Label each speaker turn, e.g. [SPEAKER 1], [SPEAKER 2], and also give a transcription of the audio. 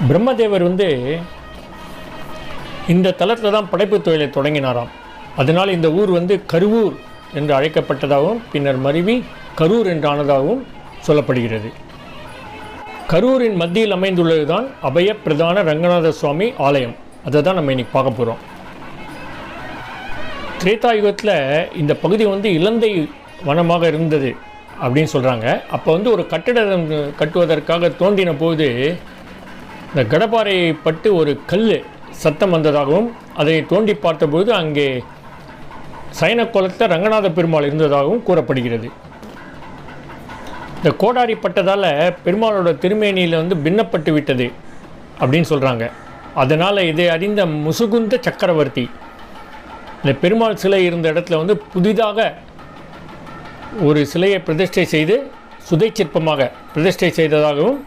[SPEAKER 1] பிரம்மதேவர் இந்த தலத்தில் தான் படைப்பு தொழிலை தொடங்கினாராம். அதனால் இந்த ஊர் கருவூர் என்று அழைக்கப்பட்டதாகவும் பின்னர் மருவி கரூர் என்றானதாகவும் சொல்லப்படுகிறது. கரூரின் மத்தியில் அமைந்துள்ளது தான் அபய பிரதான ரங்கநாத சுவாமி ஆலயம். அதை தான் நம்ம இன்றைக்கி பார்க்க போகிறோம். திரேதாயுகத்தில் இந்த பகுதி இலந்தை வனமாக இருந்தது அப்படின்னு சொல்கிறாங்க. அப்போ ஒரு கட்டிடம் கட்டுவதற்காக தோண்டின போது இந்த கடப்பாறையை பட்டு ஒரு கல் சத்தம் வந்ததாகவும் அதை தோண்டி பார்த்தபோது அங்கே சயன கோலத்தில் ரங்கநாத பெருமாள் இருந்ததாகவும் கூறப்படுகிறது. இந்த கோடாரி பட்டதால் பெருமாளோட திருமேனியில் பின்னப்பட்டு விட்டது அப்படின்னு சொல்கிறாங்க. அதனால் இதை அறிந்த முசுகுந்த சக்கரவர்த்தி இந்த பெருமாள் சிலை இருந்த இடத்துல புதிதாக ஒரு சிலையை பிரதிஷ்டை செய்து சுதை சிற்பமாக பிரதிஷ்டை செய்ததாகவும்